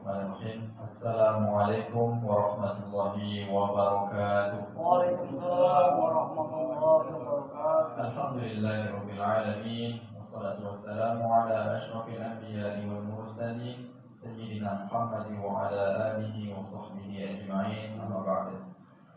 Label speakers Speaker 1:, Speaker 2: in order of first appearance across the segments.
Speaker 1: Bismillahirrahmanirrahim. Assalamualaikum warahmatullahi wabarakatuh.
Speaker 2: Waalaikumsalam warahmatullahi wabarakatuh.
Speaker 1: Alhamdulillahirabbil alamin. Wassalatu wassalamu ala asyrafil anbiya'i wal mursalin sayyidina Muhammadin wa ala alihi wa sahbihi ajma'in. Amma ba'd.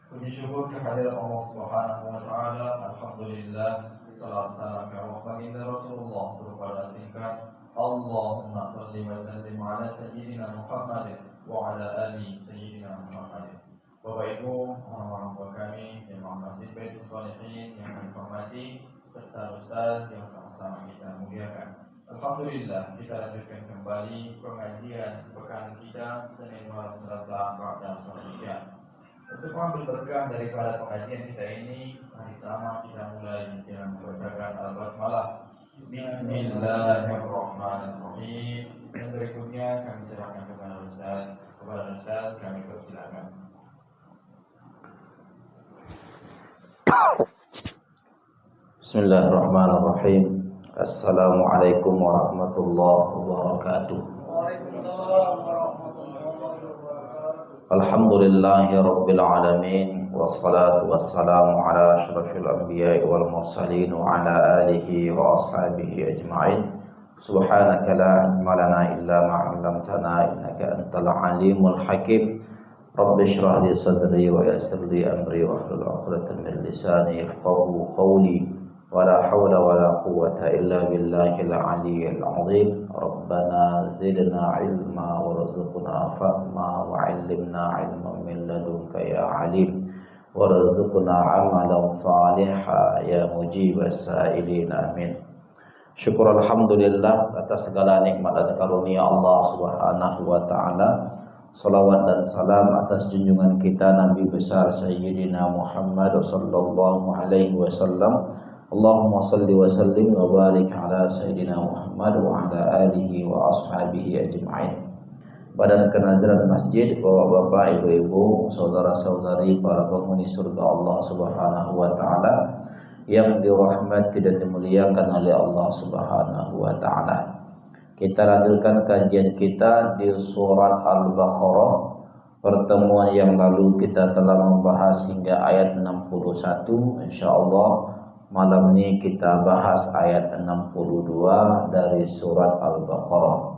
Speaker 1: Puji syukur kehadirat Allah Subhanahu wa taala. Alhamdulillah. Salam salam kepada baginda Rasulullah berupa singkat Allahumma salli wa sallim ala sayyidina Muhammadin wa ala ali sayyidina Muhammadin. Bapak Ibu, orang tua kami yang Masjid Baitul Shalihin yang kami hormati serta Ustaz yang sama-sama kita muliakan. Alhamdulillah kita lanjutkan kembali pengajian pekan kita Senin malam Selasa dan Selasa. Untuk mengambil berkah daripada pengajian kita ini, mari sama kita mulai dengan membacakan Al-Basmalah. Bismillahirrahmanirrahim. Yang berikutnya kami serahkan kepada Ustaz. Kami persilakan.
Speaker 3: Bismillahirrahmanirrahim. Assalamualaikum warahmatullahi wabarakatuh.
Speaker 2: Waalaikumsalam warahmatullahi wabarakatuh.
Speaker 3: Alhamdulillahi rabbil alamin. Wassalatu wassalamu ala asyrafil anbiya'i wal mursalin wa ala alihi wa ashabihi ajma'in. Subhanaka la ilma lana illa ma 'allamtana innaka antal alimul hakim. Rabbi shrah li sadri wa yassir li amri wa hlul 'uqdatam min lisani yafqahu qawli. ولا حول ولا قوة إلا بالله العلي العظيم ربنا زدنا علما وارزقنا فهما وعلمنا علما من لدنك يا عليم وارزقنا عملا صالحا يا مجيب السائلين آمين. Syukur alhamdulillah atas segala nikmat dan karunia Allah Subhanahu wa taala. Salawat dan salam atas junjungan kita Nabi besar Sayyidina Muhammad sallallahu alaihi wasallam. Allahumma salli wa sallim wa barik ala Sayyidina Muhammad wa ala alihi wa ashabihi ajma'in. Badan Kenaziran Masjid, bapak-bapak, ibu-ibu, saudara-saudari, para penghuni surga Allah Subhanahu wa taala yang dirahmati dan dimuliakan oleh Allah Subhanahu wa taala. Kita lanjutkan kajian kita di surat Al-Baqarah. Pertemuan yang lalu kita telah membahas hingga ayat 61. Insyaallah malam ini kita bahas ayat 62 dari surat Al-Baqarah.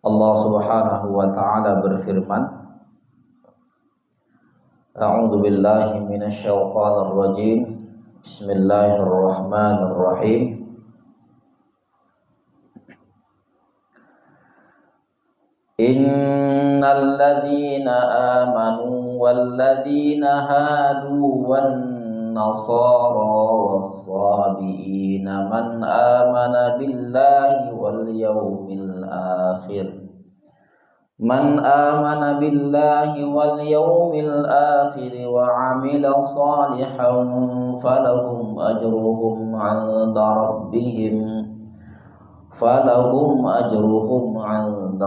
Speaker 3: Allah Subhanahu wa taala berfirman, A'udzu billahi minasyaitonir rajim. Bismillahirrahmanirrahim. Innal ladzina amanu wal ladzina hadu wan nasara was-sabiina man amana billahi wal yawmil akhir wa 'amila shalihan falahum ajruhum 'inda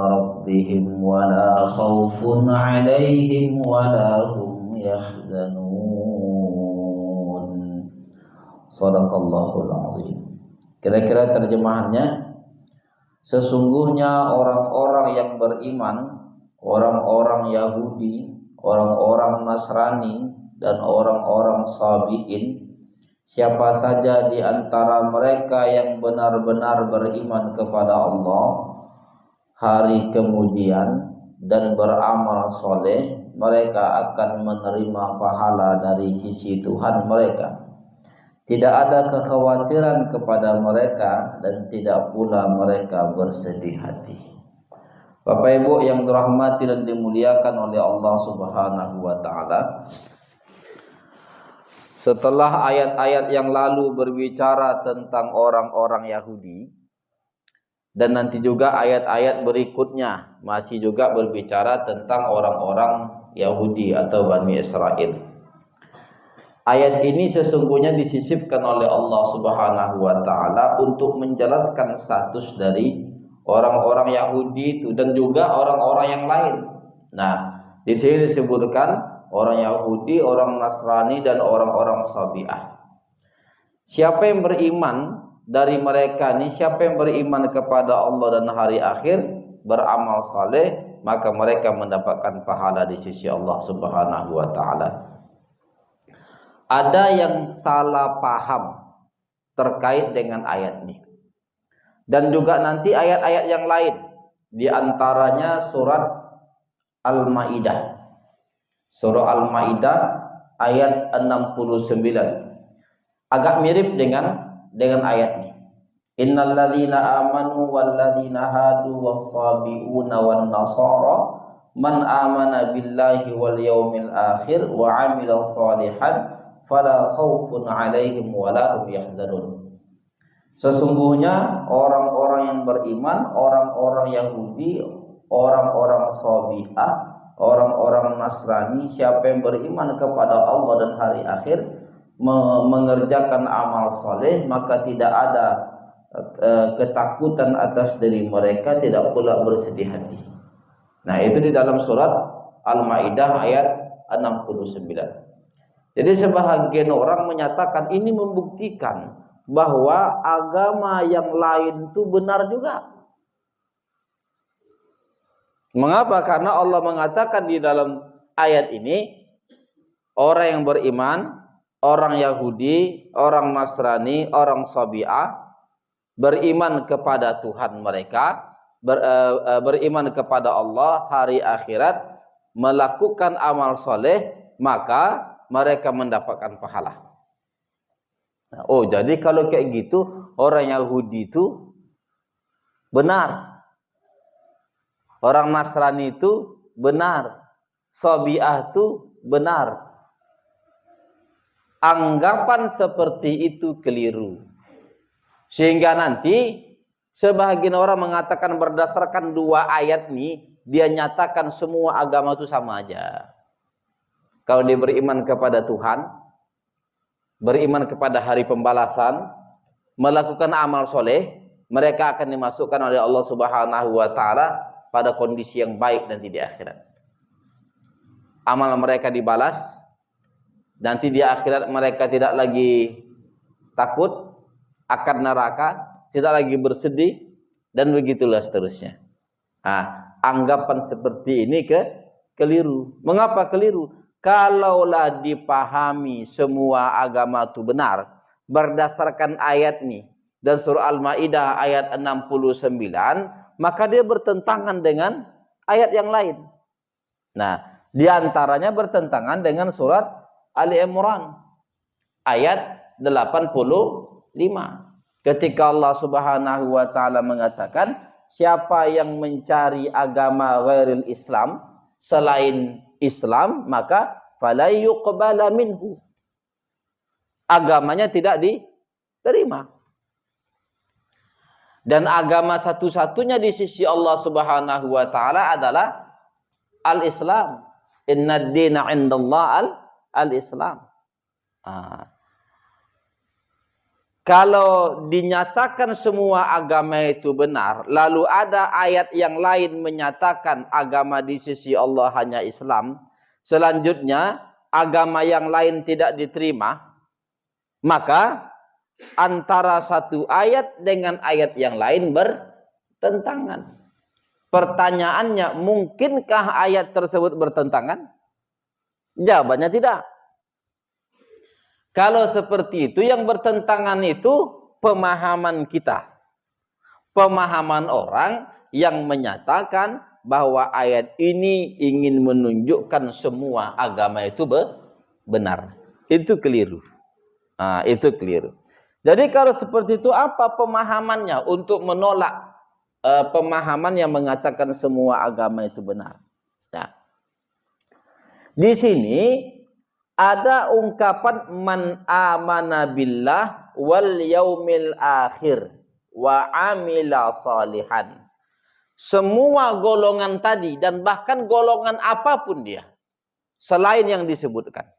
Speaker 3: rabbihim wa la khaufun 'alaihim wa la hum yahzanun. Shadaqallahul azim. Kira-kira terjemahannya, sesungguhnya orang-orang yang beriman, orang-orang Yahudi, orang-orang Nasrani dan orang-orang Sabi'in, siapa saja di antara mereka yang benar-benar beriman kepada Allah hari kemudian dan beramal soleh, mereka akan menerima pahala dari sisi Tuhan mereka. Tidak ada kekhawatiran kepada mereka dan tidak pula mereka bersedih hati. Bapak Ibu yang dirahmati dan dimuliakan oleh Allah Subhanahu wa taala, setelah ayat-ayat yang lalu berbicara tentang orang-orang Yahudi, dan nanti juga ayat-ayat berikutnya masih juga berbicara tentang orang-orang Yahudi atau Bani Israel. Ayat ini sesungguhnya disisipkan oleh Allah Subhanahu wa taala untuk menjelaskan status dari orang-orang Yahudi itu dan juga orang-orang yang lain. Nah, di sini disebutkan orang Yahudi, orang Nasrani dan orang-orang Sabi'ah. Siapa yang beriman dari mereka ni siapa yang beriman kepada Allah dan hari akhir, beramal saleh, maka mereka mendapatkan pahala di sisi Allah Subhanahu wa taala. Ada yang salah paham terkait dengan ayat ini. Dan juga nanti ayat-ayat yang lain, di antaranya surat Al-Maidah. Surah Al-Maidah ayat 69. Agak mirip dengan ayat ini. Innal ladzina amanu wal ladzina hadu was-sabiuna wan nasara man amana billahi wal yaumil akhir wa 'amila shalihan fala khaufun 'alaihim wa la hum yahzanun. Sesungguhnya orang-orang yang beriman, orang-orang Yahudi, orang-orang Sabi'ah, orang-orang Nasrani, siapa yang beriman kepada Allah dan hari akhir, mengerjakan amal soleh, maka tidak ada ketakutan atas diri mereka, tidak pula bersedih hati. Nah, itu di dalam surat Al-Maidah ayat 69. Jadi sebahagian orang menyatakan ini membuktikan bahwa agama yang lain itu benar juga. Mengapa? Karena Allah mengatakan di dalam ayat ini, orang yang beriman, orang Yahudi, orang Nasrani, orang Sabi'ah, beriman kepada Tuhan mereka, beriman kepada Allah, hari akhirat, melakukan amal soleh, maka mereka mendapatkan pahala. Oh, jadi kalau kayak gitu, orang Yahudi itu benar, orang Nasrani itu benar, Sabi'ah itu benar. Anggapan seperti itu keliru. Sehingga nanti sebahagian orang mengatakan berdasarkan dua ayat ini, dia nyatakan semua agama itu sama aja. Kalau dia beriman kepada Tuhan, beriman kepada hari pembalasan, melakukan amal soleh, mereka akan dimasukkan oleh Allah Subhanahu wa taala pada kondisi yang baik nanti di akhirat. Amal mereka dibalas, nanti di akhirat mereka tidak lagi takut akan neraka, tidak lagi bersedih, dan begitulah seterusnya. Anggapan seperti ini keliru. Mengapa keliru? Kalaulah dipahami semua agama itu benar berdasarkan ayat ini dan surah Al-Maidah ayat 69, maka dia bertentangan dengan ayat yang lain. Nah, di antaranya bertentangan dengan surat Ali Imran ayat 85. Ketika Allah Subhanahu wa taala mengatakan, siapa yang mencari agama ghairil Islam, selain Islam, maka fala yuqbala minhu. Agamanya tidak diterima. Dan agama satu-satunya di sisi Allah Subhanahu wa taala adalah al-Islam. Innad dina 'indallah al-Islam. Kalau dinyatakan semua agama itu benar, lalu ada ayat yang lain menyatakan agama di sisi Allah hanya Islam, selanjutnya agama yang lain tidak diterima, maka antara satu ayat dengan ayat yang lain bertentangan. Pertanyaannya, mungkinkah ayat tersebut bertentangan? Jawabannya tidak. Kalau seperti itu, yang bertentangan itu pemahaman kita. Pemahaman orang yang menyatakan bahwa ayat ini ingin menunjukkan semua agama itu benar. Itu keliru. Itu keliru. Jadi kalau seperti itu, apa pemahamannya untuk menolak pemahaman yang mengatakan semua agama itu benar? Nah, di sini ada ungkapan man amana billah wal yaumil akhir wa amila salihan. Semua golongan tadi dan bahkan golongan apapun dia selain yang disebutkan,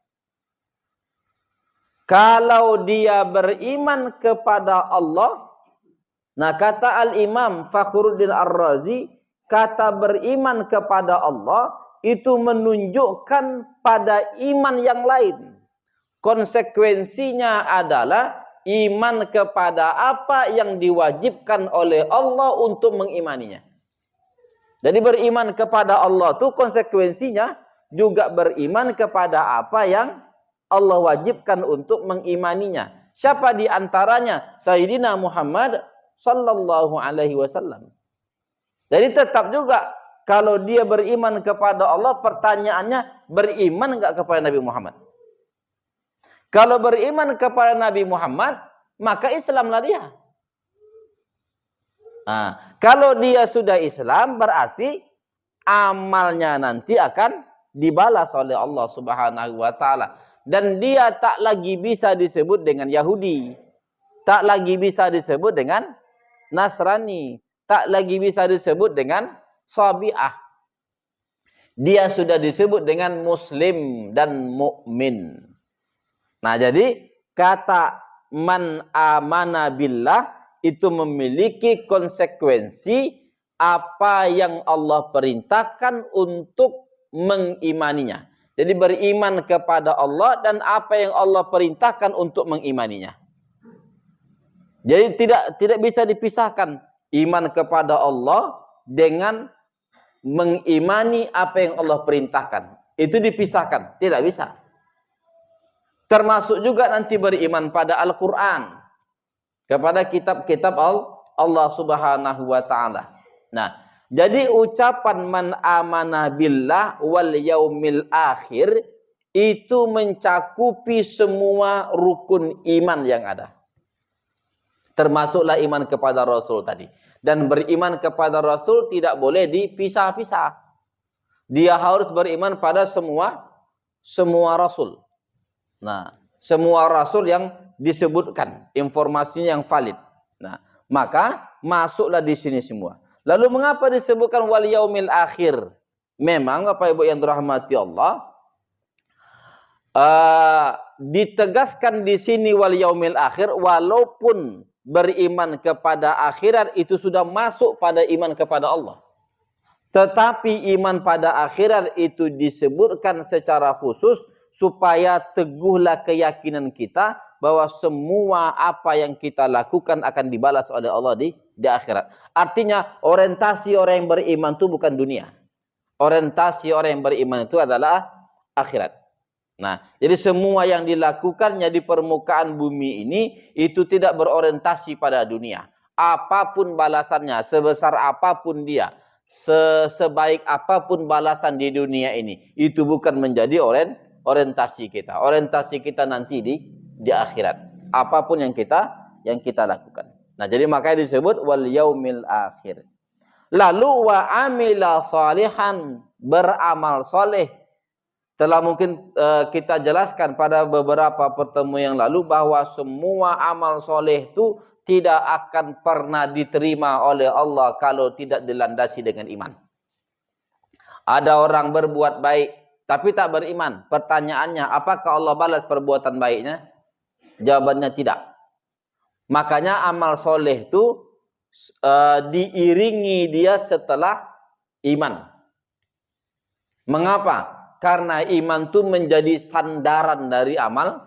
Speaker 3: kalau dia beriman kepada Allah, nah kata Al-Imam Fakhruddin Ar-Razi, kata beriman kepada Allah itu menunjukkan pada iman yang lain. Konsekuensinya adalah iman kepada apa yang diwajibkan oleh Allah untuk mengimaninya. Jadi beriman kepada Allah itu konsekuensinya juga beriman kepada apa yang Allah wajibkan untuk mengimaninya. Siapa di antaranya? Sayyidina Muhammad sallallahu alaihi wasallam. Jadi tetap juga kalau dia beriman kepada Allah, pertanyaannya beriman enggak kepada Nabi Muhammad? Kalau beriman kepada Nabi Muhammad, maka Islamlah dia. Nah, kalau dia sudah Islam, berarti amalnya nanti akan dibalas oleh Allah Subhanahu wa taala. Dan dia tak lagi bisa disebut dengan Yahudi, tak lagi bisa disebut dengan Nasrani, tak lagi bisa disebut dengan Sabi'ah. Dia sudah disebut dengan Muslim dan mukmin. Nah, jadi kata man amana billah itu memiliki konsekuensi apa yang Allah perintahkan untuk mengimaninya. Jadi beriman kepada Allah dan apa yang Allah perintahkan untuk mengimaninya. Jadi tidak bisa dipisahkan iman kepada Allah dengan mengimani apa yang Allah perintahkan. Itu dipisahkan, tidak bisa. Termasuk juga nanti beriman pada Al-Quran, kepada kitab-kitab Allah Subhanahu wa taala. Nah, jadi ucapan man amanah billah wal yaumil akhir itu mencakupi semua rukun iman yang ada. Termasuklah iman kepada Rasul tadi. Dan beriman kepada Rasul tidak boleh dipisah-pisah. Dia harus beriman pada semua Rasul. Nah, semua Rasul yang disebutkan, informasinya yang valid. Nah, maka masuklah di sini semua. Lalu mengapa disebutkan wal yaumil akhir? Memang Bapak Ibu yang dirahmati Allah, ditegaskan di sini wal yaumil akhir, walaupun beriman kepada akhirat itu sudah masuk pada iman kepada Allah. Tetapi iman pada akhirat itu disebutkan secara khusus supaya teguhlah keyakinan kita bahwa semua apa yang kita lakukan akan dibalas oleh Allah di akhirat. Artinya orientasi orang yang beriman itu bukan dunia. Orientasi orang yang beriman itu adalah akhirat. Nah, jadi semua yang dilakukannya di permukaan bumi ini itu tidak berorientasi pada dunia. Apapun balasannya, sebesar apapun dia, sebaik apapun balasan di dunia ini, itu bukan menjadi orientasi kita. Orientasi kita nanti di akhirat. Apapun yang kita lakukan. Nah, jadi makanya disebut wal yaumil akhir. Lalu wa amila salihan, beramal soleh. Telah mungkin kita jelaskan pada beberapa pertemuan yang lalu bahwa semua amal soleh itu tidak akan pernah diterima oleh Allah kalau tidak dilandasi dengan iman. Ada orang berbuat baik tapi tak beriman. Pertanyaannya, apakah Allah balas perbuatan baiknya? Jawabannya tidak. Makanya amal soleh itu diiringi dia setelah iman. Mengapa? Karena iman itu menjadi sandaran dari amal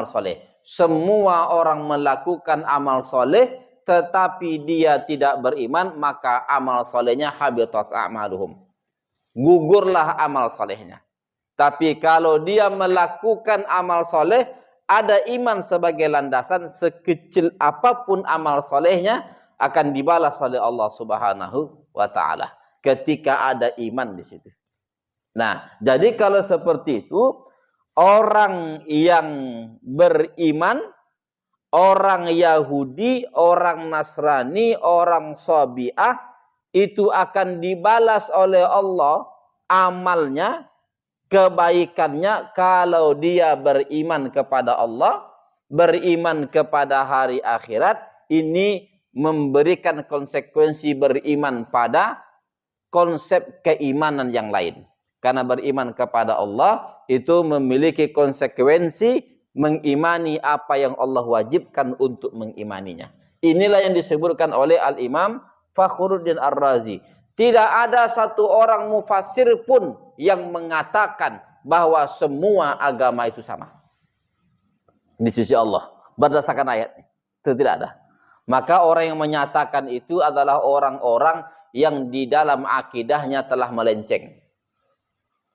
Speaker 3: soleh. Semua orang melakukan amal soleh, tetapi dia tidak beriman, maka amal solehnya habitat a'maluhum. Gugurlah amal solehnya. Tapi kalau dia melakukan amal soleh, ada iman sebagai landasan, sekecil apapun amal solehnya akan dibalas oleh Allah Subhanahu wa taala ketika ada iman di situ. Nah, jadi kalau seperti itu, orang yang beriman, orang Yahudi, orang Nasrani, orang Sabi'ah, itu akan dibalas oleh Allah amalnya, kebaikannya kalau dia beriman kepada Allah, beriman kepada hari akhirat. Ini memberikan konsekuensi beriman pada konsep keimanan yang lain. Karena beriman kepada Allah itu memiliki konsekuensi mengimani apa yang Allah wajibkan untuk mengimaninya. Inilah yang disebutkan oleh Al-Imam Fakhruddin Ar-Razi. Tidak ada satu orang mufassir pun yang mengatakan bahwa semua agama itu sama di sisi Allah. berdasarkan ayat. Itu tidak ada. Maka orang yang menyatakan itu adalah orang-orang yang di dalam akidahnya telah melenceng.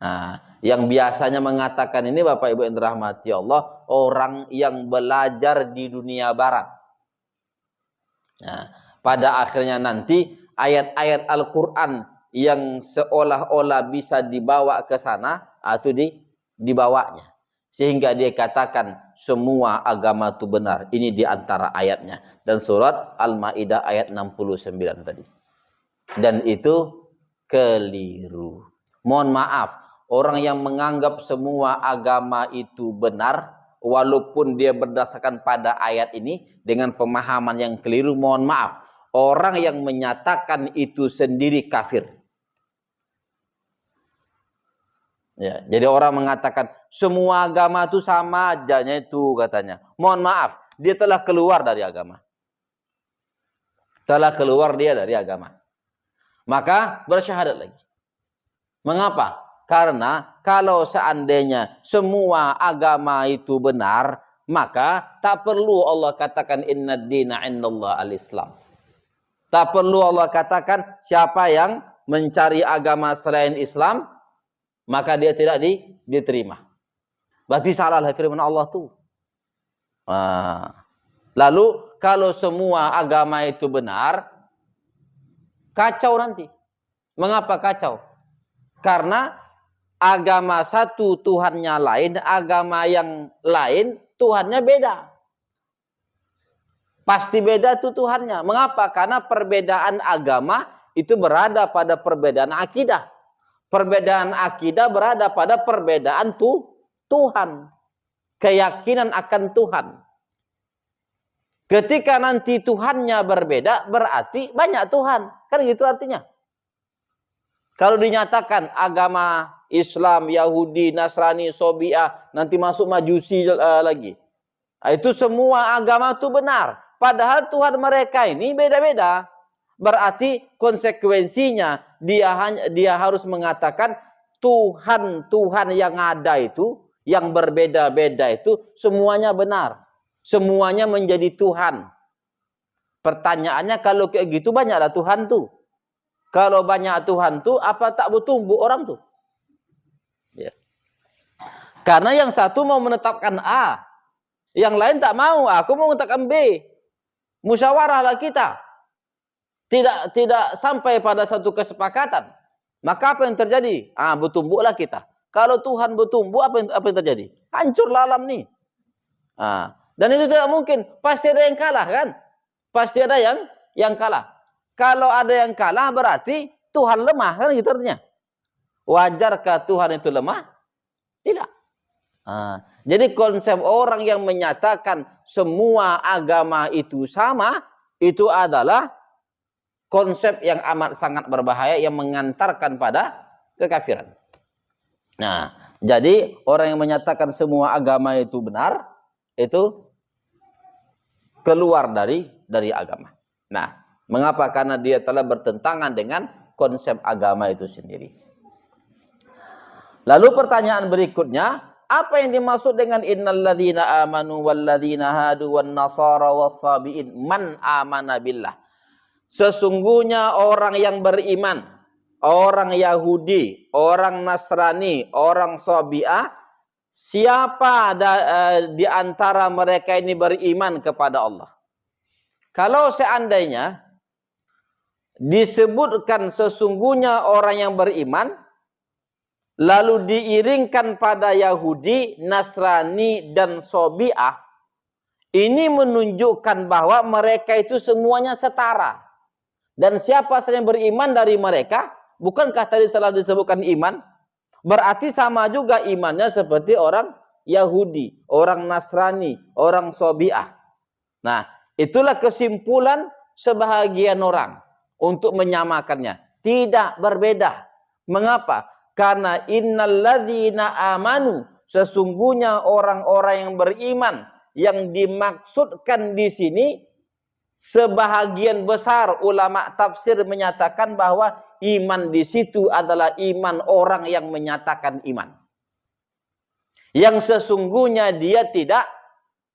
Speaker 3: Nah, yang biasanya mengatakan ini Bapak Ibu yang dirahmati Allah, orang yang belajar di dunia barat. Nah, pada akhirnya nanti ayat-ayat Al-Quran yang seolah-olah bisa dibawa ke sana, atau dibawanya. Sehingga dia katakan semua agama itu benar. Ini di antara ayatnya. Dan surat Al-Maidah ayat 69 tadi. Dan itu keliru. Mohon maaf, orang yang menganggap semua agama itu benar, walaupun dia berdasarkan pada ayat ini dengan pemahaman yang keliru, mohon maaf, orang yang menyatakan itu sendiri kafir. Ya, jadi orang mengatakan semua agama itu sama ajanya itu katanya. Mohon maaf, dia telah keluar dari agama. Telah keluar dia dari agama. Maka bersyahadat lagi. Mengapa? Karena kalau seandainya semua agama itu benar, maka tak perlu Allah katakan inna dina indallah al-Islam. Tak perlu Allah katakan siapa yang mencari agama selain Islam, maka dia tidak diterima. Berarti salah firman Allah tuh. Lalu kalau semua agama itu benar, kacau nanti. Mengapa kacau? Karena agama satu Tuhannya lain, agama yang lain Tuhannya beda. Pasti beda tuh Tuhannya. Mengapa? Karena perbedaan agama itu berada pada perbedaan akidah. Perbedaan akidah berada pada perbedaan Tuhan. Keyakinan akan Tuhan. Ketika nanti Tuhannya berbeda, berarti banyak Tuhan. Kan gitu artinya. Kalau dinyatakan agama Islam, Yahudi, Nasrani, Sobiah, nanti masuk Majusi lagi. Itu semua agama itu benar. Padahal Tuhan mereka ini beda-beda. Berarti konsekuensinya dia harus mengatakan Tuhan yang ada itu, yang berbeda-beda itu semuanya benar. Semuanya menjadi Tuhan. Pertanyaannya kalau kayak gitu banyaklah Tuhan tuh. Kalau banyak Tuhan tuh apa tak bertumbuh orang tuh? Ya. Karena yang satu mau menetapkan A, yang lain tak mau. Aku mau menetapkan B. Musyawarahlah kita. Tidak sampai pada satu kesepakatan. Maka apa yang terjadi? Bertumbuhlah kita. Kalau Tuhan bertumbuh, apa yang terjadi? Hancurlah alam nih. Dan itu tidak mungkin. Pasti ada yang kalah kan? Pasti ada yang kalah. Kalau ada yang kalah berarti Tuhan lemah kan gitu artinya. Wajarkah Tuhan itu lemah? Tidak. Jadi konsep orang yang menyatakan semua agama itu sama, itu adalah konsep yang amat sangat berbahaya yang mengantarkan pada kekafiran. Nah, jadi orang yang menyatakan semua agama itu benar, itu keluar dari agama. Nah, mengapa? Karena dia telah bertentangan dengan konsep agama itu sendiri. Lalu pertanyaan berikutnya, apa yang dimaksud dengan innalladzina amanu walladzina hadu wan nasara wassabiin man amana billah? Sesungguhnya orang yang beriman, orang Yahudi, orang Nasrani, orang Sabi'ah, siapa di antara mereka ini beriman kepada Allah? Kalau seandainya disebutkan sesungguhnya orang yang beriman, lalu diiringkan pada Yahudi, Nasrani, dan Sabi'ah, ini menunjukkan bahwa mereka itu semuanya setara. Dan siapa saja yang beriman dari mereka, bukankah tadi telah disebutkan iman? Berarti sama juga imannya seperti orang Yahudi, orang Nasrani, orang Sabi'ah. Nah, itulah kesimpulan sebahagian orang untuk menyamakannya. Tidak berbeda. Mengapa? Karena innalladzina amanu, sesungguhnya orang-orang yang beriman, yang dimaksudkan di sini, sebahagian besar ulama tafsir menyatakan bahwa iman di situ adalah iman orang yang menyatakan iman. Yang sesungguhnya dia tidak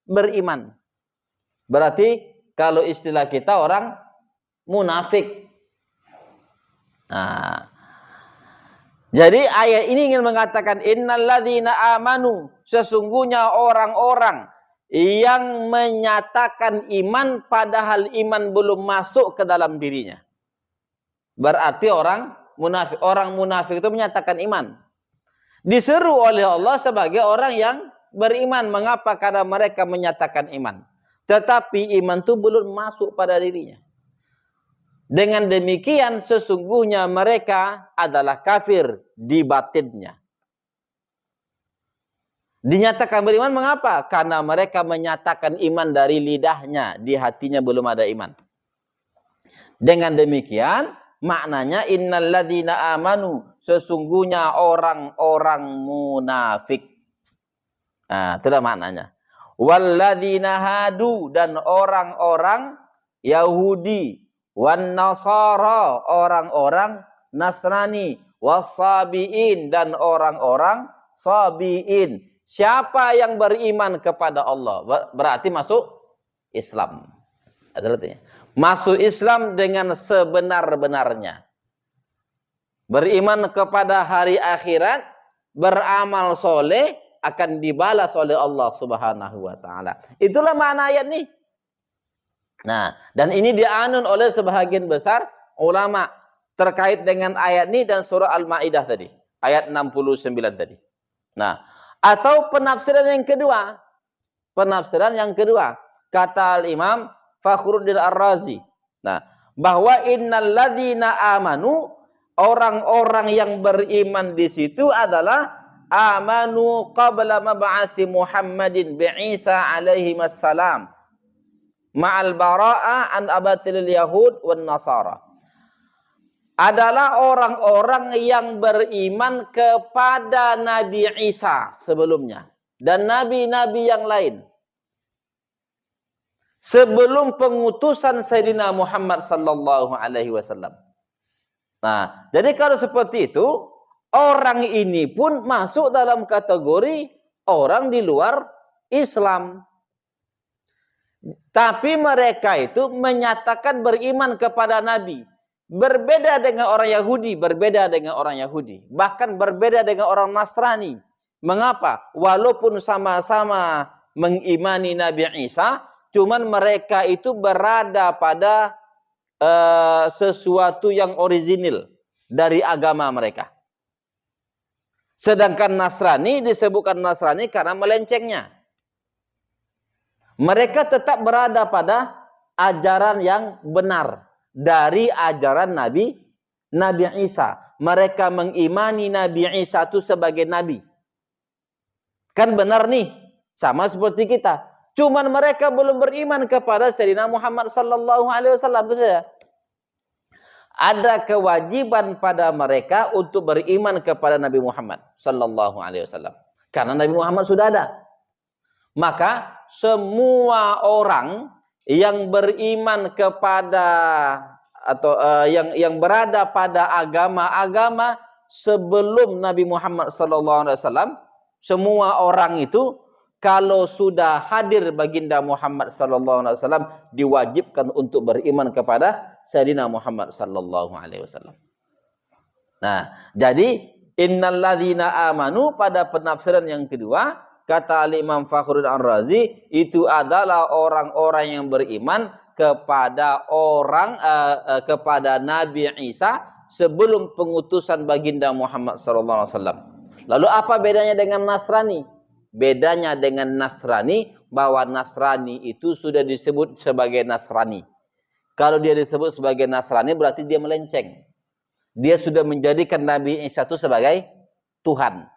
Speaker 3: beriman. Berarti kalau istilah kita orang munafik. Nah, jadi ayat ini ingin mengatakan innalladzina amanu, sesungguhnya orang-orang yang menyatakan iman padahal iman belum masuk ke dalam dirinya. Berarti orang munafik. Orang munafik itu menyatakan iman. Diseru oleh Allah sebagai orang yang beriman. Mengapa? Karena mereka menyatakan iman. Tetapi iman itu belum masuk pada dirinya. Dengan demikian sesungguhnya mereka adalah kafir di batinnya. Dinyatakan beriman mengapa? Karena mereka menyatakan iman dari lidahnya, di hatinya belum ada iman. Dengan demikian maknanya innalladzina amanu, sesungguhnya orang-orang munafik. Nah, itulah maknanya. Walladzina hadu, dan orang-orang Yahudi. Wan nasara, orang-orang Nasrani. Wasabiin, dan orang-orang sabiin. Siapa yang beriman kepada Allah berarti masuk Islam. Artinya masuk Islam dengan sebenar-benarnya. Beriman kepada hari akhirat, beramal soleh, akan dibalas oleh Allah Subhanahu wa taala. Itulah makna ayat ini. Nah, dan ini dianun oleh sebahagian besar ulama terkait dengan ayat ini dan surah Al-Maidah tadi, ayat 69 tadi. Nah, atau penafsiran yang kedua. Penafsiran yang kedua, kata Al-Imam Fakhruddin Ar-Razi. Nah, bahwa innalladzina amanu, orang-orang yang beriman di situ adalah amanu qabla mab'atsi Muhammadin bi'Isa alaihi wassalam ma'al bara'a an abatil yahud wan nasara. Adalah orang-orang yang beriman kepada Nabi Isa sebelumnya dan nabi-nabi yang lain sebelum pengutusan Sayyidina Muhammad sallallahu alaihi wasallam. Nah, jadi kalau seperti itu, orang ini pun masuk dalam kategori orang di luar Islam. Tapi mereka itu menyatakan beriman kepada Nabi. Berbeda dengan orang Yahudi, bahkan berbeda dengan orang Nasrani. Mengapa? Walaupun sama-sama mengimani Nabi Isa, cuman mereka itu berada pada sesuatu yang orisinil dari agama mereka. Sedangkan Nasrani disebutkan Nasrani karena melencengnya. Mereka tetap berada pada ajaran yang benar dari ajaran Nabi Isa. Mereka mengimani Nabi Isa itu sebagai Nabi. Kan benar nih, sama seperti kita. Cuman mereka belum beriman kepada Sayyidina Muhammad sallallahu alaihi wasallam itu saja. Ada kewajiban pada mereka untuk beriman kepada Nabi Muhammad sallallahu alaihi wasallam. Karena Nabi Muhammad sudah ada. Maka semua orang yang beriman kepada atau yang berada pada agama-agama sebelum Nabi Muhammad SAW, semua orang itu kalau sudah hadir baginda Muhammad SAW diwajibkan untuk beriman kepada Sayyidina Muhammad SAW. Nah, jadi innalladzina amanu pada penafsiran yang kedua, kata Al-Imam Fakhruddin Ar-Razi, itu adalah orang-orang yang beriman kepada kepada Nabi Isa sebelum pengutusan baginda Muhammad SAW. Lalu apa bedanya dengan Nasrani? Bedanya dengan Nasrani bahwa Nasrani itu sudah disebut sebagai Nasrani. Kalau dia disebut sebagai Nasrani berarti dia melenceng. Dia sudah menjadikan Nabi Isa itu sebagai Tuhan.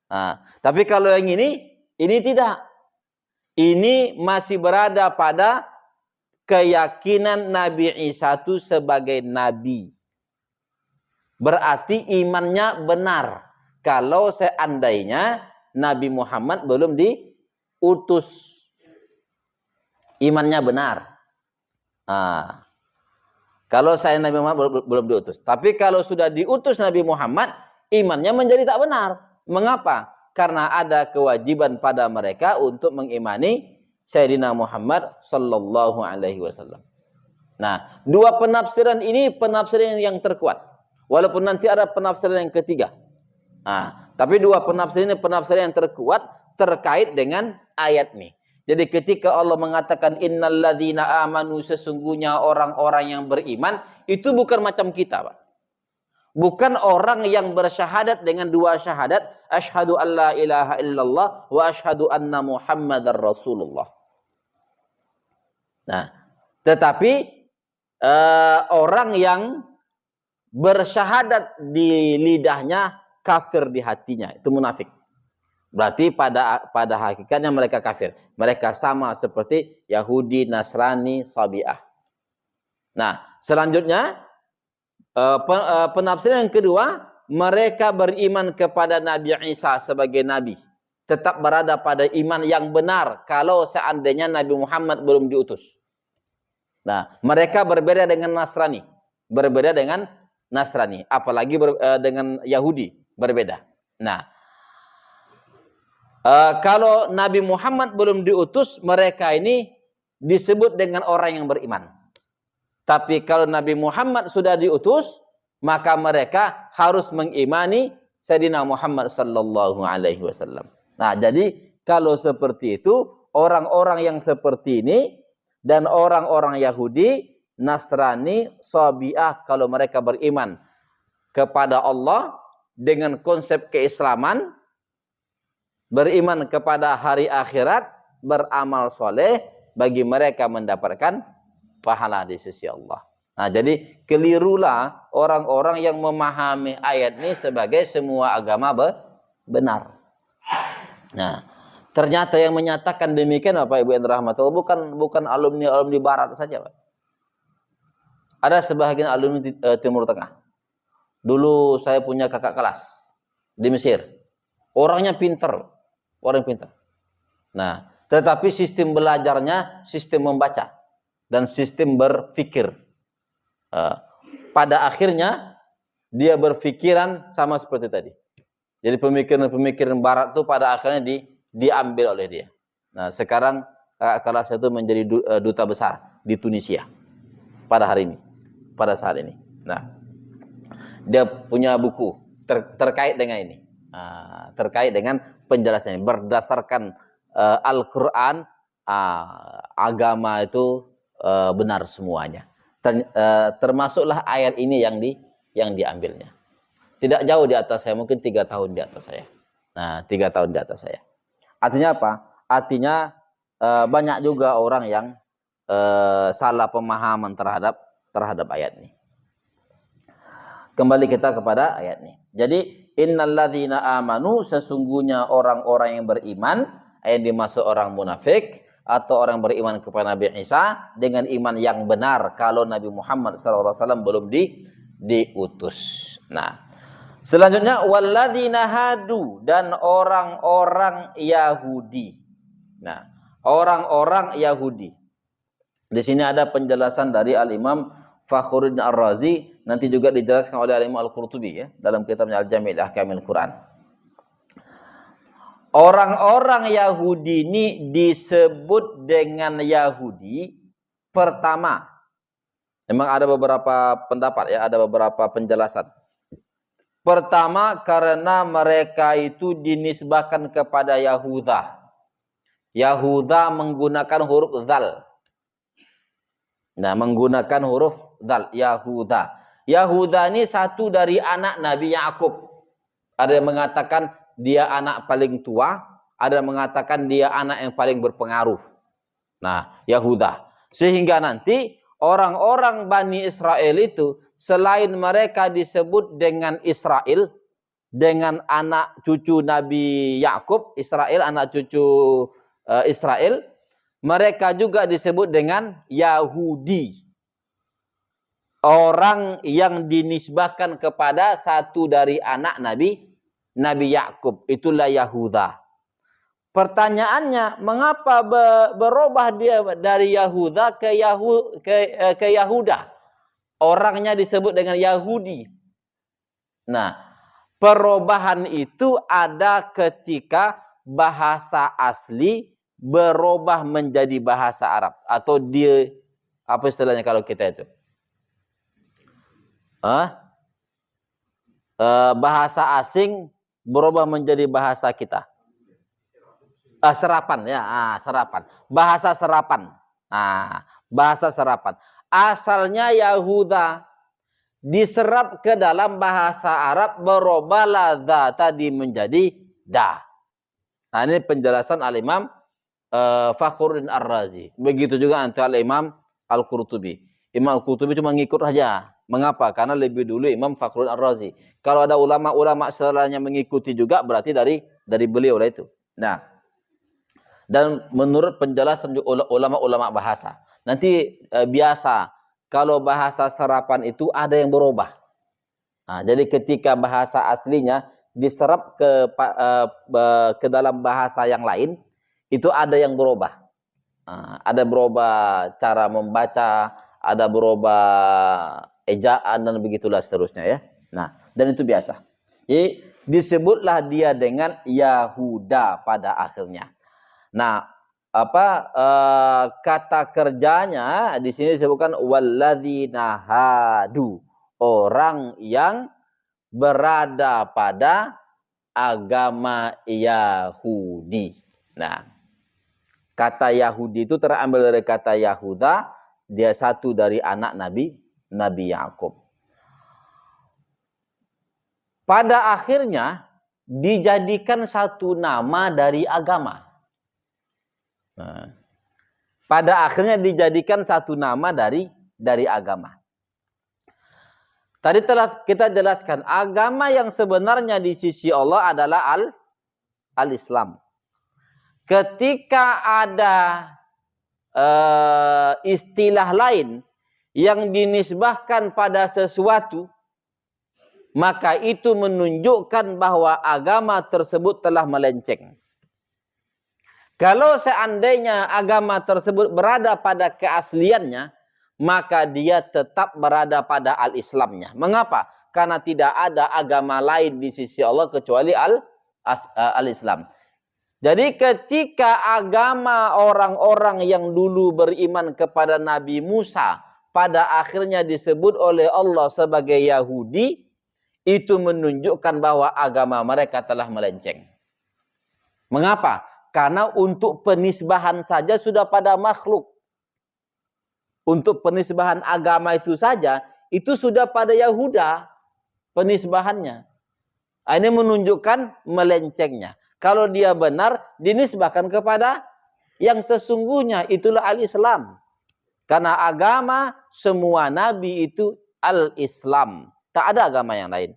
Speaker 3: Nah, tapi kalau yang ini tidak. Ini masih berada pada keyakinan Nabi Isa itu sebagai Nabi. Berarti imannya benar. Kalau seandainya Nabi Muhammad belum diutus, imannya benar. Nah, kalau saya Nabi Muhammad belum diutus. Tapi kalau sudah diutus Nabi Muhammad, imannya menjadi tak benar. Mengapa? Karena ada kewajiban pada mereka untuk mengimani Sayyidina Muhammad sallallahu alaihi wasallam. Nah, dua penafsiran ini penafsiran yang terkuat. Walaupun nanti ada penafsiran yang ketiga. Nah, tapi dua penafsiran ini penafsiran yang terkuat terkait dengan ayat ini. Jadi ketika Allah mengatakan innalladzina amanu, sesungguhnya orang-orang yang beriman, itu bukan macam kita, Pak. Bukan orang yang bersyahadat dengan dua syahadat, asyhadu an la ilaha illallah wa asyhadu anna Muhammadar Rasulullah. Nah, tetapi orang yang bersyahadat di lidahnya, kafir di hatinya, itu munafik. Berarti pada hakikatnya mereka kafir. Mereka sama seperti Yahudi, Nasrani, Sabi'ah. Nah, selanjutnya penafsiran yang kedua, mereka beriman kepada Nabi Isa sebagai nabi. Tetap berada pada iman yang benar kalau seandainya Nabi Muhammad belum diutus. Nah, mereka berbeda dengan Nasrani. Berbeda dengan Nasrani. Apalagi dengan Yahudi. Berbeda. Nah, kalau Nabi Muhammad belum diutus, mereka ini disebut dengan orang yang beriman. Tapi kalau Nabi Muhammad sudah diutus, maka mereka harus mengimani Sayyidina Muhammad sallallahu alaihi wasallam. Nah, jadi kalau seperti itu, orang-orang yang seperti ini dan orang-orang Yahudi, Nasrani, Sabi'ah, kalau mereka beriman kepada Allah dengan konsep keislaman, beriman kepada hari akhirat, beramal soleh, bagi mereka mendapatkan pahala di sisi Allah. Nah, jadi kelirulah orang-orang yang memahami ayat ini sebagai semua agama benar. Nah, ternyata yang menyatakan demikian Bapak Ibu yang rahmatullah bukan alumni barat saja, Pak. Ada sebahagian alumni Timur Tengah. Dulu saya punya kakak kelas di Mesir. Orangnya pinter, orang pinter. Nah, tetapi sistem belajarnya sistem membaca dan sistem berpikir. Pada akhirnya dia berpikiran sama seperti tadi. Jadi pemikiran barat itu pada akhirnya diambil oleh dia. Nah, sekarang kelas itu menjadi duta besar di Tunisia pada hari ini, pada saat ini. Nah, dia punya buku terkait dengan ini, terkait dengan penjelasannya berdasarkan Al-Quran, agama itu benar semuanya. Termasuklah ayat ini yang diambilnya. Tidak jauh di atas saya, mungkin 3 tahun di atas saya. Nah, 3 tahun di atas saya. Artinya apa? Artinya banyak juga orang yang salah pemahaman terhadap ayat ini. Kembali kita kepada ayat ini. Jadi innalladzina amanu, sesungguhnya orang-orang yang beriman, yang dimaksud orang munafik atau orang beriman kepada Nabi Isa dengan iman yang benar kalau Nabi Muhammad SAW belum diutus. Nah, selanjutnya walladzina hadu, dan orang-orang Yahudi. Nah, orang-orang Yahudi. Di sini ada penjelasan dari Al-Imam Fakhruddin Ar-Razi, nanti juga dijelaskan oleh Al-Imam Al-Qurtubi ya dalam kitabnya Al-Jami' Ahkamil Quran. Orang-orang Yahudi ini disebut dengan Yahudi pertama. Memang ada beberapa pendapat ya, ada beberapa penjelasan. Pertama, karena mereka itu dinisbahkan kepada Yahuda. Yahuda menggunakan huruf dzal. Nah, menggunakan huruf dzal, Yahuda. Yahuda ini satu dari anak Nabi Yakub. Ada yang mengatakan dia anak paling tua, ada yang mengatakan dia anak yang paling berpengaruh. Nah, Yahuda. Sehingga nanti orang-orang Bani Israel itu selain mereka disebut dengan Israel, dengan anak cucu Nabi Yakub, Israel, anak cucu Israel, mereka juga disebut dengan Yahudi. Orang yang dinisbahkan kepada satu dari anak Nabi Yakub, itulah Yahuda. Pertanyaannya, mengapa berubah dia dari Yahuda ke Yahuda? Orangnya disebut dengan Yahudi. Nah, perubahan itu ada ketika bahasa asli berubah menjadi bahasa Arab, atau dia, apa istilahnya kalau kita itu? Bahasa asing berubah menjadi bahasa kita. Serapan ya, serapan. Bahasa serapan. Bahasa serapan. Asalnya Yahuda diserap ke dalam bahasa Arab, berubah ladha tadi menjadi da. Nah, ini penjelasan Al-Imam Fakhruddin Ar-Razi. Begitu juga antara Al-Imam Al-Qurtubi. Imam Al-Qurtubi cuma ngikut saja. Mengapa? Karena lebih dulu Imam Fakhruddin Ar-Razi. Kalau ada ulama-ulama setelahnya mengikuti juga, berarti dari beliau lah itu. Nah, dan menurut penjelasan ulama-ulama bahasa, nanti biasa kalau bahasa serapan itu ada yang berubah. Nah, jadi ketika bahasa aslinya diserap ke dalam bahasa yang lain, itu ada yang berubah. Ada berubah cara membaca, ada berubah ejaan, dan begitulah seterusnya ya. Nah, dan itu biasa. Jadi disebutlah dia dengan Yahuda pada akhirnya. Nah, kata kerjanya di sini disebutkan walladzina hadu, orang yang berada pada agama Yahudi. Nah, kata Yahudi itu terambil dari kata Yahuda, dia satu dari anak Nabi Yakub. Pada akhirnya dijadikan satu nama dari agama. Nah, pada akhirnya dijadikan satu nama dari agama. Tadi telah kita jelaskan, agama yang sebenarnya di sisi Allah adalah al-Islam. Ketika ada istilah lain yang dinisbahkan pada sesuatu, maka itu menunjukkan bahwa agama tersebut telah melenceng. Kalau seandainya agama tersebut berada pada keasliannya, maka dia tetap berada pada al-Islamnya. Mengapa? Karena tidak ada agama lain di sisi Allah kecuali al-Islam. Jadi ketika agama orang-orang yang dulu beriman kepada Nabi Musa pada akhirnya disebut oleh Allah sebagai Yahudi, itu menunjukkan bahwa agama mereka telah melenceng. Mengapa? Karena untuk penisbahan saja sudah pada makhluk. Untuk penisbahan agama itu saja, itu sudah pada Yahuda penisbahannya. Ini menunjukkan melencengnya. Kalau dia benar, dinisbahkan kepada yang sesungguhnya, itulah al-Islam. Karena agama semua nabi itu al-Islam. Tak ada agama yang lain.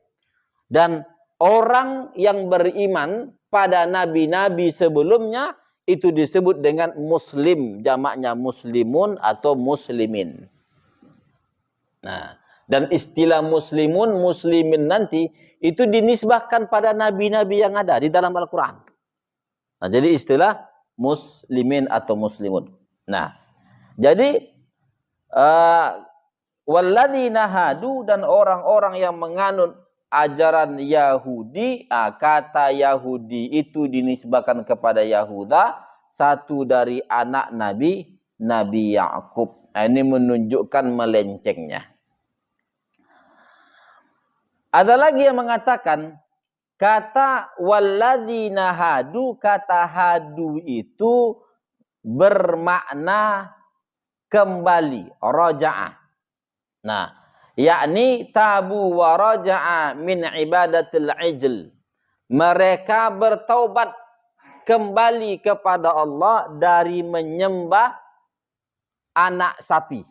Speaker 3: Dan orang yang beriman pada nabi-nabi sebelumnya itu disebut dengan muslim, jamaknya muslimun atau muslimin. Nah, dan istilah muslimun, muslimin nanti itu dinisbahkan pada nabi-nabi yang ada di dalam Al-Quran. Nah, jadi istilah muslimin atau muslimun. Nah, jadi walladzina hadu, dan orang-orang yang menganut ajaran Yahudi, kata Yahudi itu dinisbahkan kepada Yahuda, satu dari anak Nabi Yakub. Ini menunjukkan melencengnya. Ada lagi yang mengatakan kata walladzina hadu, kata hadu itu bermakna kembali, raja'ah. Nah, yakni tabu wa raja'a min ibadatil ijl. Mereka bertaubat kembali kepada Allah dari menyembah anak sapi.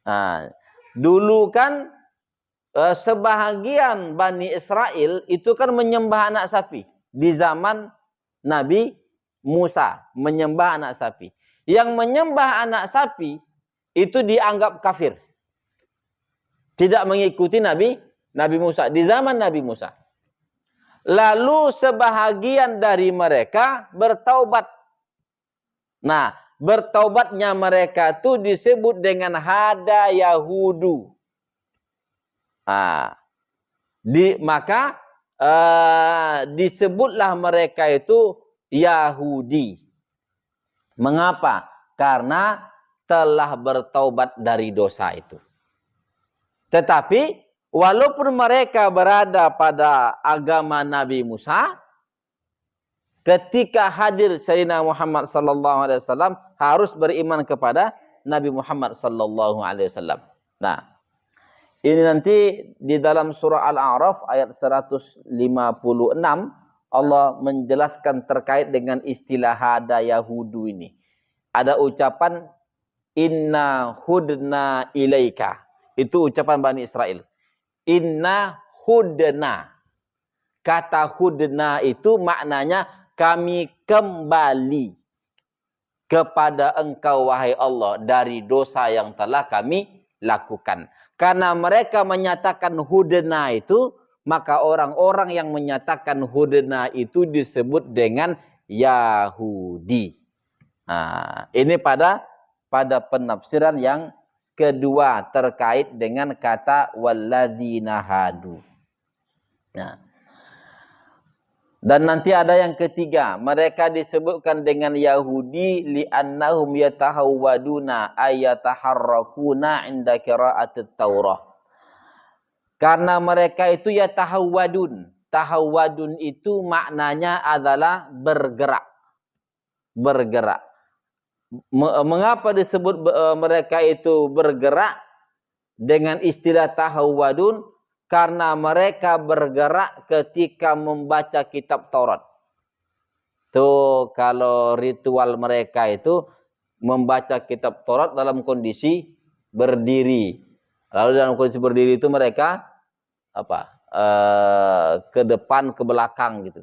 Speaker 3: Nah, dulu kan sebahagian Bani Israel itu kan menyembah anak sapi. Di zaman Nabi Musa menyembah anak sapi. Yang menyembah anak sapi itu dianggap kafir. Tidak mengikuti Nabi Musa di zaman Nabi Musa. Lalu sebahagian dari mereka bertaubat. Nah, bertaubatnya mereka itu disebut dengan hada Yahudu. Maka disebutlah mereka itu Yahudi. Mengapa? Karena telah bertaubat dari dosa itu. Tetapi walaupun mereka berada pada agama Nabi Musa, ketika hadir Sayyidina Muhammad sallallahu alaihi wasallam harus beriman kepada Nabi Muhammad sallallahu alaihi wasallam. Nah, ini nanti di dalam surah Al-A'raf ayat 156 Allah menjelaskan terkait dengan istilah hada Yahudu ini. Ada ucapan inna hudna ilaika. Itu ucapan Bani Israel. Inna hudna. Kata hudna itu maknanya kami kembali kepada engkau wahai Allah dari dosa yang telah kami lakukan. Karena mereka menyatakan hudna itu, maka orang-orang yang menyatakan hudna itu disebut dengan Yahudi. Nah, ini pada penafsiran yang kedua terkait dengan kata walladzina hadu. Nah, dan nanti ada yang ketiga, mereka disebutkan dengan Yahudi li'annahum yatahawwaduna ayataharrakuna 'inda qira'atit Taurah. Karena mereka itu yatahawwadun. Tahawwadun itu maknanya adalah bergerak. Bergerak. Mengapa disebut mereka itu bergerak dengan istilah tahawwadun? Karena mereka bergerak ketika membaca kitab Taurat. Tuh kalau ritual mereka itu membaca kitab Taurat dalam kondisi berdiri. Lalu dalam kondisi berdiri itu mereka ke depan ke belakang gitu.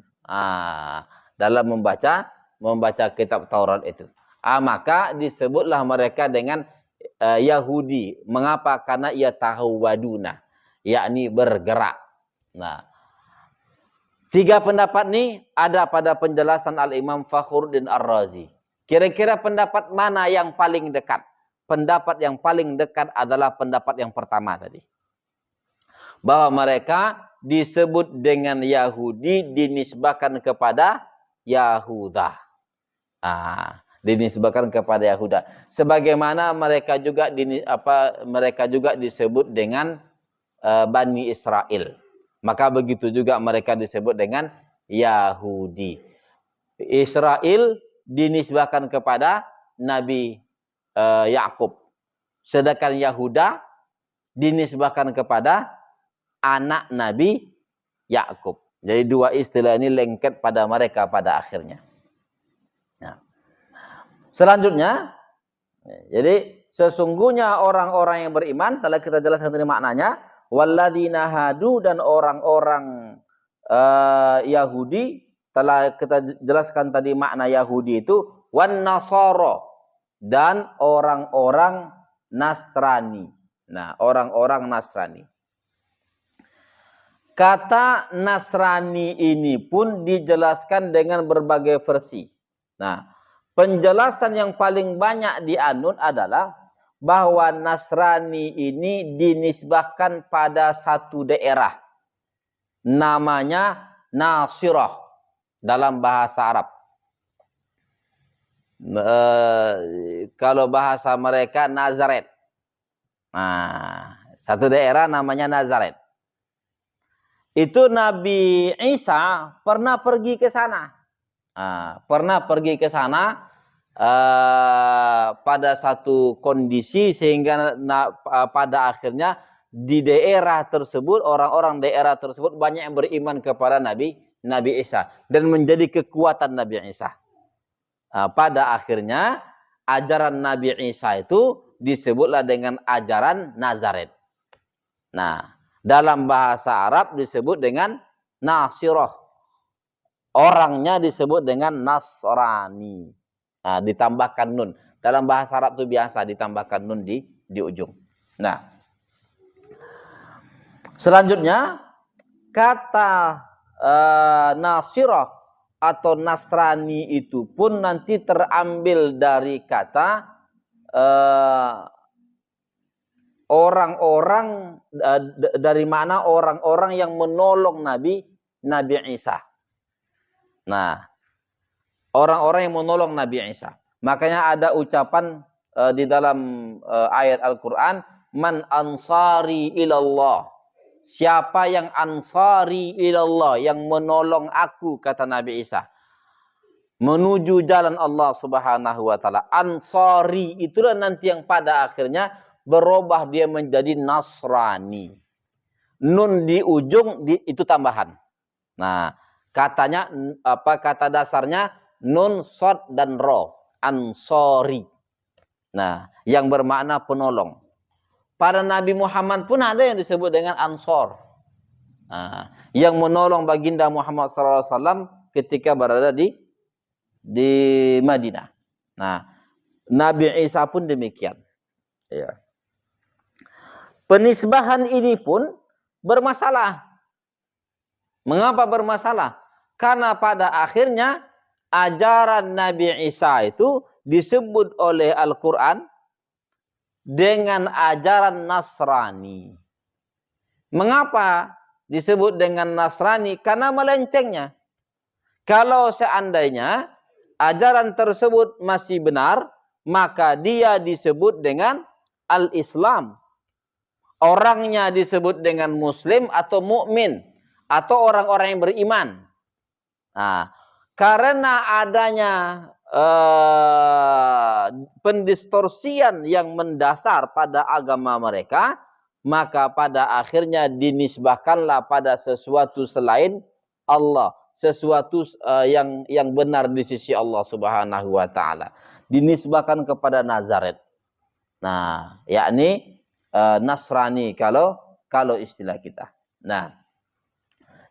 Speaker 3: Dalam membaca kitab Taurat itu. Maka disebutlah mereka dengan Yahudi. Mengapa? Karena ia tahawwaduna, yakni bergerak. Nah, tiga pendapat ini ada pada penjelasan Al-Imam Fakhruddin Ar-Razi. Kira-kira pendapat mana yang paling dekat? Pendapat yang paling dekat adalah pendapat yang pertama tadi. Bahwa mereka disebut dengan Yahudi dinisbahkan kepada Yahuda. Dinisbahkan kepada Yahuda. Sebagaimana mereka juga disebut dengan Bani Israel. Maka begitu juga mereka disebut dengan Yahudi. Israel dinisbahkan kepada Nabi Yakub. Sedangkan Yahuda dinisbahkan kepada anak Nabi Yakub. Jadi dua istilah ini lengket pada mereka pada akhirnya. Nah, selanjutnya, jadi sesungguhnya orang-orang yang beriman, telah kita jelaskan tadi maknanya, walladzina hadu, dan orang-orang Yahudi, telah kita jelaskan tadi makna Yahudi itu, wan nasara, dan orang-orang Nasrani. Nah, orang-orang Nasrani. Kata Nasrani ini pun dijelaskan dengan berbagai versi. Nah, penjelasan yang paling banyak dianut adalah bahwa Nasrani ini dinisbahkan pada satu daerah. Namanya Nasirah dalam bahasa Arab. Kalau bahasa mereka Nazaret. Nah, satu daerah namanya Nazaret. Itu Nabi Isa pernah pergi ke sana. Pernah pergi ke sana pada satu kondisi sehingga pada akhirnya di daerah tersebut, orang-orang daerah tersebut banyak yang beriman kepada Nabi Isa dan menjadi kekuatan Nabi Isa. Pada akhirnya ajaran Nabi Isa itu disebutlah dengan ajaran Nazaret. Nah, dalam bahasa Arab disebut dengan Nasirah. Orangnya disebut dengan Nasrani. Ditambahkan nun. Dalam bahasa Arab itu biasa ditambahkan nun di ujung. Nah, selanjutnya kata Nasirah atau Nasrani itu pun nanti terambil dari kata orang-orang, dari mana orang-orang yang menolong Nabi Isa. Nah, orang-orang yang menolong Nabi Isa. Makanya ada ucapan di dalam ayat Al-Quran, man ansari ilallah. Siapa yang ansari ilallah, yang menolong aku, kata Nabi Isa, menuju jalan Allah Subhanahu wa taala. Ansari itulah nanti yang pada akhirnya berubah dia menjadi Nasrani. Nun di ujung itu tambahan. Nah, katanya kata dasarnya nun, sod dan ro. Ansori. Nah, yang bermakna penolong. Pada Nabi Muhammad pun ada yang disebut dengan Ansor. Nah, yang menolong baginda Muhammad SAW ketika berada di Madinah. Nah, Nabi Isa pun demikian. Ya. Penisbahan ini pun bermasalah. Mengapa bermasalah? Karena pada akhirnya ajaran Nabi Isa itu disebut oleh Al-Quran dengan ajaran Nasrani. Mengapa disebut dengan Nasrani? Karena melencengnya. Kalau seandainya ajaran tersebut masih benar, maka dia disebut dengan Al-Islam. Orangnya disebut dengan Muslim atau mukmin atau orang-orang yang beriman. Nah, karena adanya pendistorsian yang mendasar pada agama mereka, maka pada akhirnya dinisbahkanlah pada sesuatu selain Allah, sesuatu yang benar di sisi Allah Subhanahu wa taala, dinisbahkan kepada Nazaret. Nah, yakni Nasrani kalau istilah kita. Nah,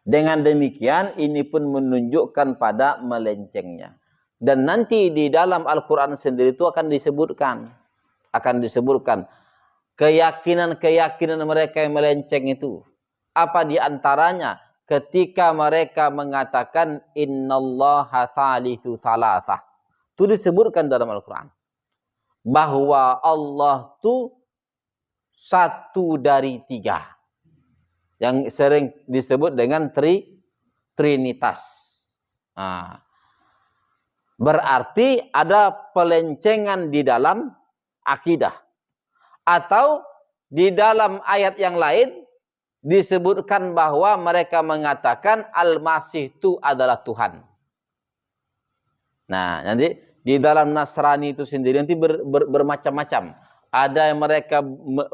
Speaker 3: dengan demikian ini pun menunjukkan pada melencengnya. Dan nanti di dalam Al-Quran sendiri itu akan disebutkan keyakinan mereka yang melenceng itu. Apa di antaranya? Ketika mereka mengatakan innallaha thalithu thalathah. Itu disebutkan dalam Al-Quran. Bahwa Allah itu 1 dari 3. Yang sering disebut dengan Trinitas. Nah, berarti ada pelencengan di dalam akidah. Atau di dalam ayat yang lain disebutkan bahwa mereka mengatakan Al-Masih itu adalah Tuhan. Nah, nanti di dalam Nasrani itu sendiri nanti bermacam-macam. Ada yang mereka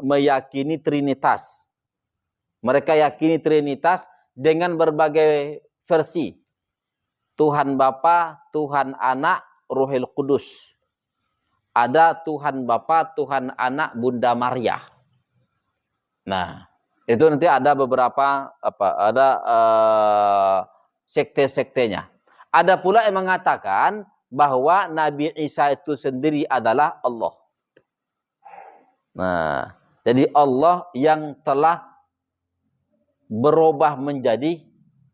Speaker 3: meyakini Trinitas. Mereka yakini Trinitas dengan berbagai versi. Tuhan Bapa, Tuhan Anak, Ruhul Kudus. Ada Tuhan Bapa, Tuhan Anak, Bunda Maria. Nah, itu nanti ada beberapa sekte-sektenya. Ada pula yang mengatakan bahwa Nabi Isa itu sendiri adalah Allah. Nah, jadi Allah yang telah berubah menjadi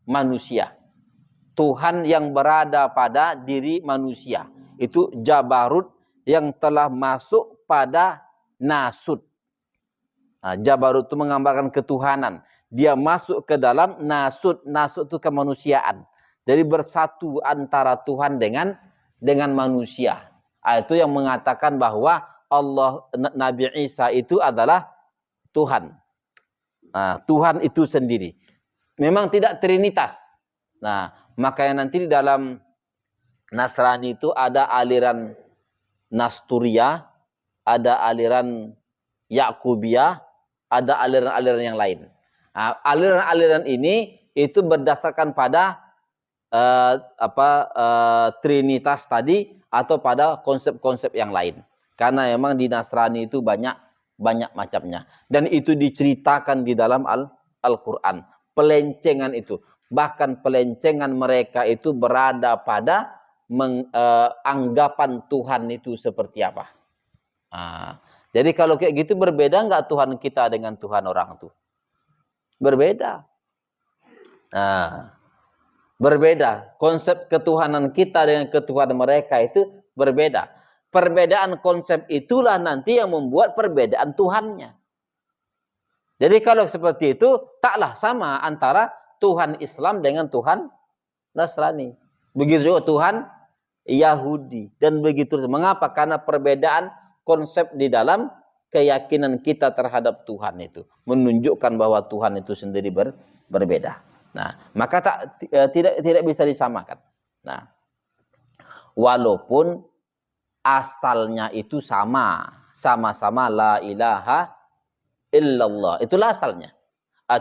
Speaker 3: manusia. Tuhan yang berada pada diri manusia. Itu Jabarut yang telah masuk pada Nasut. Nah, Jabarut itu menggambarkan ketuhanan. Dia masuk ke dalam Nasut. Nasut itu kemanusiaan. Jadi bersatu antara Tuhan dengan manusia. Itu yang mengatakan bahwa Allah, Nabi Isa itu adalah Tuhan. Nah, Tuhan itu sendiri. Memang tidak Trinitas. Nah, makanya nanti di dalam Nasrani itu ada aliran Nasturia, ada aliran Yakubia, ada aliran-aliran yang lain. Nah, aliran-aliran ini itu berdasarkan pada Trinitas tadi atau pada konsep-konsep yang lain. Karena memang di Nasrani itu banyak macamnya. Dan itu diceritakan di dalam Al-Quran. Pelencengan itu. Bahkan pelencengan mereka itu berada pada anggapan Tuhan itu seperti apa. Nah, jadi kalau kayak gitu berbeda nggak Tuhan kita dengan Tuhan orang itu? Berbeda. Nah, berbeda. Konsep ketuhanan kita dengan ketuhanan mereka itu berbeda. Perbedaan konsep itulah nanti yang membuat perbedaan Tuhannya. Jadi kalau seperti itu, taklah sama antara Tuhan Islam dengan Tuhan Nasrani. Begitu juga Tuhan
Speaker 4: Yahudi, dan begitu. Mengapa? Karena perbedaan konsep di dalam keyakinan kita terhadap Tuhan itu menunjukkan bahwa Tuhan itu sendiri berbeda. Nah, maka tidak bisa disamakan. Nah, walaupun asalnya itu sama-sama la ilaha illallah, itulah asalnya.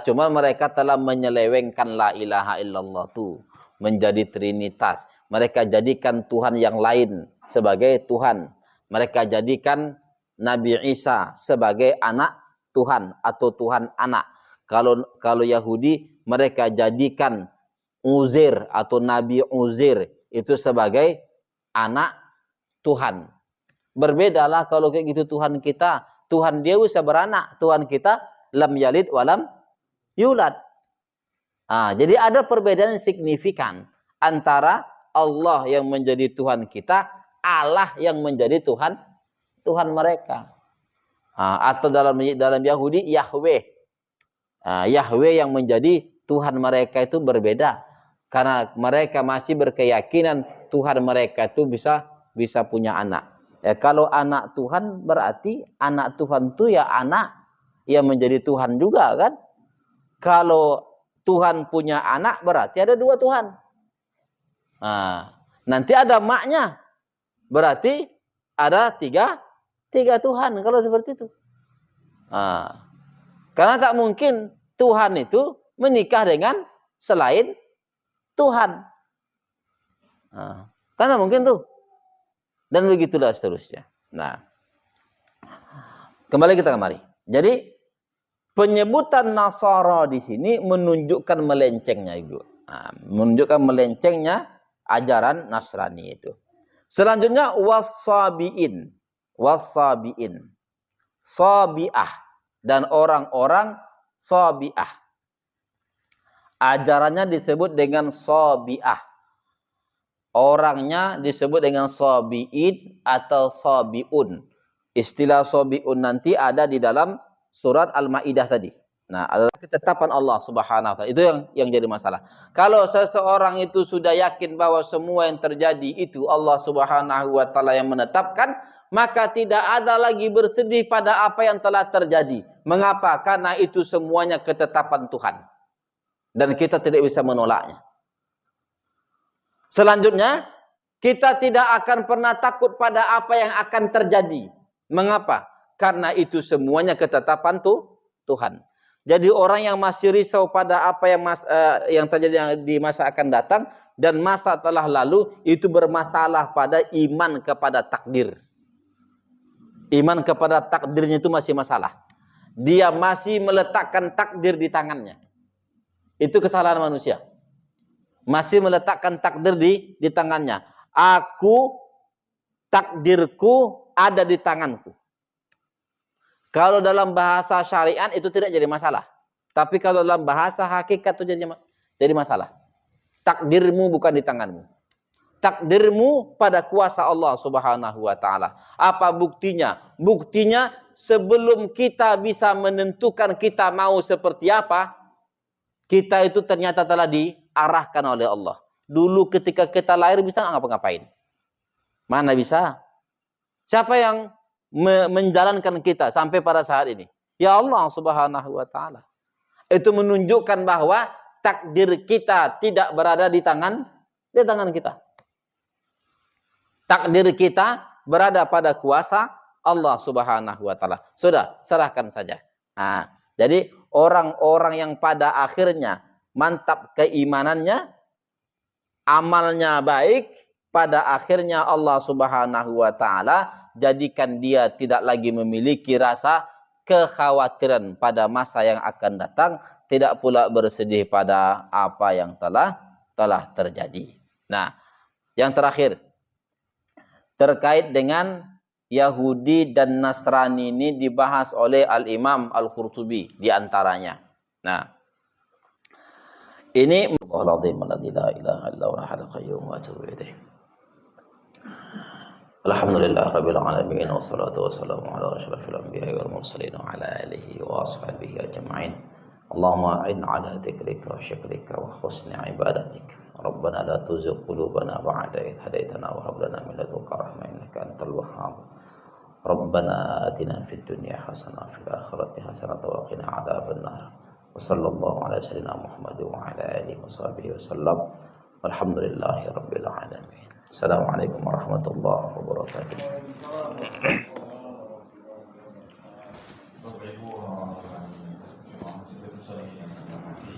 Speaker 4: Cuma mereka telah menyelewengkan la ilaha illallah itu menjadi trinitas. Mereka jadikan Tuhan yang lain sebagai Tuhan. Mereka jadikan Nabi Isa sebagai anak Tuhan atau Tuhan anak. Kalau Yahudi, mereka jadikan Uzair atau Nabi Uzair itu sebagai anak Tuhan. Berbedalah kalau kayak gitu Tuhan kita. Tuhan dia bisa beranak. Tuhan kita lam yalid walam yulad. Jadi ada perbedaan yang signifikan antara Allah yang menjadi Tuhan kita, Allah yang menjadi Tuhan mereka. Atau dalam Yahudi Yahweh. Yahweh yang menjadi Tuhan mereka itu berbeda. Karena mereka masih berkeyakinan Tuhan mereka itu bisa punya anak. Kalau anak Tuhan berarti anak Tuhan itu ya anak yang menjadi Tuhan juga kan. Kalau Tuhan punya anak berarti ada dua Tuhan. Nanti ada maknya. Berarti ada tiga Tuhan kalau seperti itu. Karena tak mungkin Tuhan itu menikah dengan selain Tuhan. Karena mungkin tuh. Dan begitulah seterusnya. Nah, kembali. Jadi penyebutan Nasara di sini menunjukkan melencengnya itu. Menunjukkan melencengnya ajaran Nasrani itu. Selanjutnya wasabiin. Sabi'ah dan orang-orang Sabi'ah. Ajarannya disebut dengan Sabi'ah. Orangnya disebut dengan Sabi'in atau Sabi'un. Istilah Sabi'un nanti ada di dalam surat Al-Maidah tadi. Nah, adalah ketetapan Allah Subhanahu wa taala. Itu yang jadi masalah. Kalau seseorang itu sudah yakin bahwa semua yang terjadi itu Allah Subhanahu wa taala yang menetapkan, maka tidak ada lagi bersedih pada apa yang telah terjadi. Mengapa? Karena itu semuanya ketetapan Tuhan. Dan kita tidak bisa menolaknya. Selanjutnya, kita tidak akan pernah takut pada apa yang akan terjadi. Mengapa? Karena itu semuanya ketetapan Tuhan. Jadi orang yang masih risau pada apa yang terjadi di masa akan datang dan masa telah lalu, itu bermasalah pada iman kepada takdir. Iman kepada takdirnya itu masih masalah. Dia masih meletakkan takdir di tangannya. Itu kesalahan manusia. Masih meletakkan takdir di tangannya. Takdirku ada di tanganku. Kalau dalam bahasa syariat itu tidak jadi masalah. Tapi kalau dalam bahasa hakikat itu jadi masalah. Takdirmu bukan di tanganmu. Takdirmu pada kuasa Allah Subhanahu wa taala. Apa buktinya? Buktinya sebelum kita bisa menentukan kita mau seperti apa, kita itu ternyata telah diarahkan oleh Allah. Dulu ketika kita lahir bisa nggak ngapa-ngapain? Mana bisa? Siapa yang menjalankan kita sampai pada saat ini? Ya Allah Subhanahu wa taala. Itu menunjukkan bahwa takdir kita tidak berada di tangan kita. Takdir kita berada pada kuasa Allah Subhanahu wa taala. Sudah, serahkan saja. Jadi orang-orang yang pada akhirnya mantap keimanannya, amalnya baik, pada akhirnya Allah Subhanahu wa taala jadikan dia tidak lagi memiliki rasa kekhawatiran pada masa yang akan datang, tidak pula bersedih pada apa yang telah terjadi. Nah, yang terakhir terkait dengan Yahudi dan Nasrani ini dibahas oleh Al-Imam Al-Qurtubi di antaranya. Nah, ini Alhamdulillah rabbil alamin wassalatu wassalamu ala asyrafil anbiya'i wal mursalin wa ala alihi wa ashabihi ajma'in. Allahumma a'inna ala dzikrika wa syukrika wa husni ibadatik.
Speaker 3: Rabbana la tuzigh qulubana ba'da idh hadaitana wa hab lana min ladunka rahmah innaka antal wahhab. Rabbana atina fid dunya hasanah fil akhirati hasanah wa qina adzabannar. Wa sallallahu ala sayyidina Muhammad wa ala alihi wa sahbihi wasallam. Walhamdulillahi rabbil alamin. Assalamualaikum warahmatullahi wabarakatuh.
Speaker 1: Bapak Ibu orang-orang jemaah masjid besar yang terhormati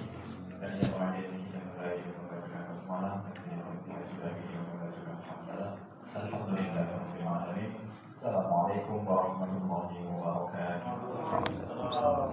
Speaker 1: dan yang hadir di sini mulai membacakan basmalah dan yang sudah membacakan hamdalah. Alhamdulillahirabbil alamin. Assalamualaikum warahmatullahi wabarakatuh.
Speaker 3: Waalaikumsalam.